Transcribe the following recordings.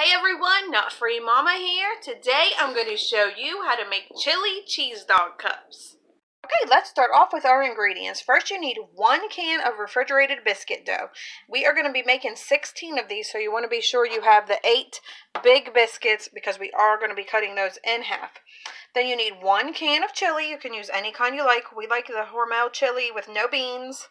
Hey everyone, Nut Free Mama here. Today I'm going to show you how to make chili cheese dog cups. Okay, let's start off with our ingredients. First you need 1 can of refrigerated biscuit dough. We are going to be making 16 of these, so you want to be sure you have the 8 big biscuits because we are going to be cutting those in half. Then you need 1 can of chili. You can use any kind you like. We like the Hormel chili with no beans.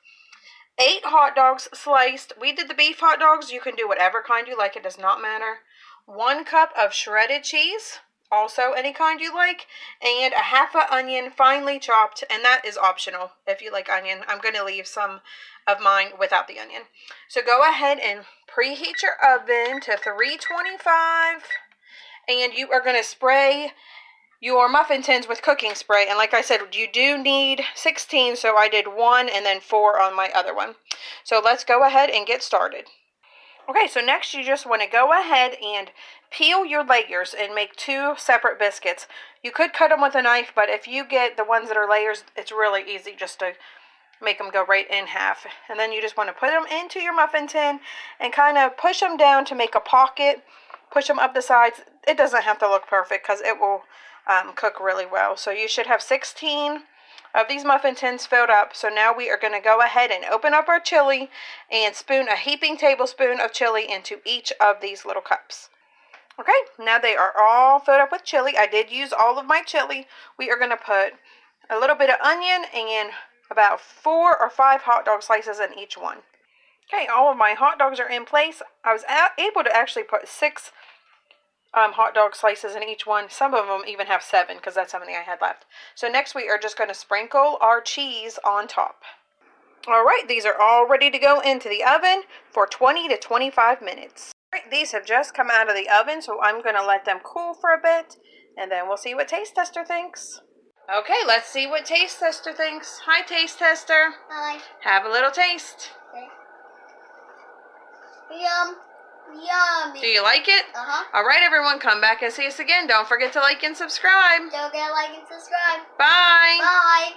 8 hot dogs sliced. We did the beef hot dogs. You can do whatever kind you like. It does not matter. 1 cup of shredded cheese. Also any kind you like. And a half an onion finely chopped. And that is optional if you like onion. I'm going to leave some of mine without the onion. So go ahead and preheat your oven to 325. And you are going to spray your muffin tins with cooking spray. And like I said, you do need 16, so I did 1 and then 4 on my other one. So let's go ahead and get started. Okay, so next you just want to go ahead and peel your layers and make 2 separate biscuits. You could cut them with a knife, but if you get the ones that are layers, it's really easy just to make them go right in half. And then you just want to put them into your muffin tin and kind of push them down to make a pocket. Push them up the sides. It doesn't have to look perfect because it will cook really well. So you should have 16 of these muffin tins filled up. So now we are going to go ahead and open up our chili and spoon a heaping tablespoon of chili into each of these little cups. Okay, now they are all filled up with chili. I did use all of my chili. We are going to put a little bit of onion and about 4 or 5 hot dog slices in each one. Okay, all of my hot dogs are in place. I was able to actually put 6 hot dog slices in each one. Some of them even have 7 because that's how many I had left. So next we are just going to sprinkle our cheese on top. Alright, these are all ready to go into the oven for 20 to 25 minutes. Alright, these have just come out of the oven, so I'm going to let them cool for a bit, and then we'll see what Taste Tester thinks. Okay, let's see what Taste Tester thinks. Hi, Taste Tester. Hi. Have a little taste. Okay. Yum. Yummy. Do you like it? Alright everyone, come back and see us again. Don't forget to like and subscribe. Don't forget to like and subscribe. Bye. Bye.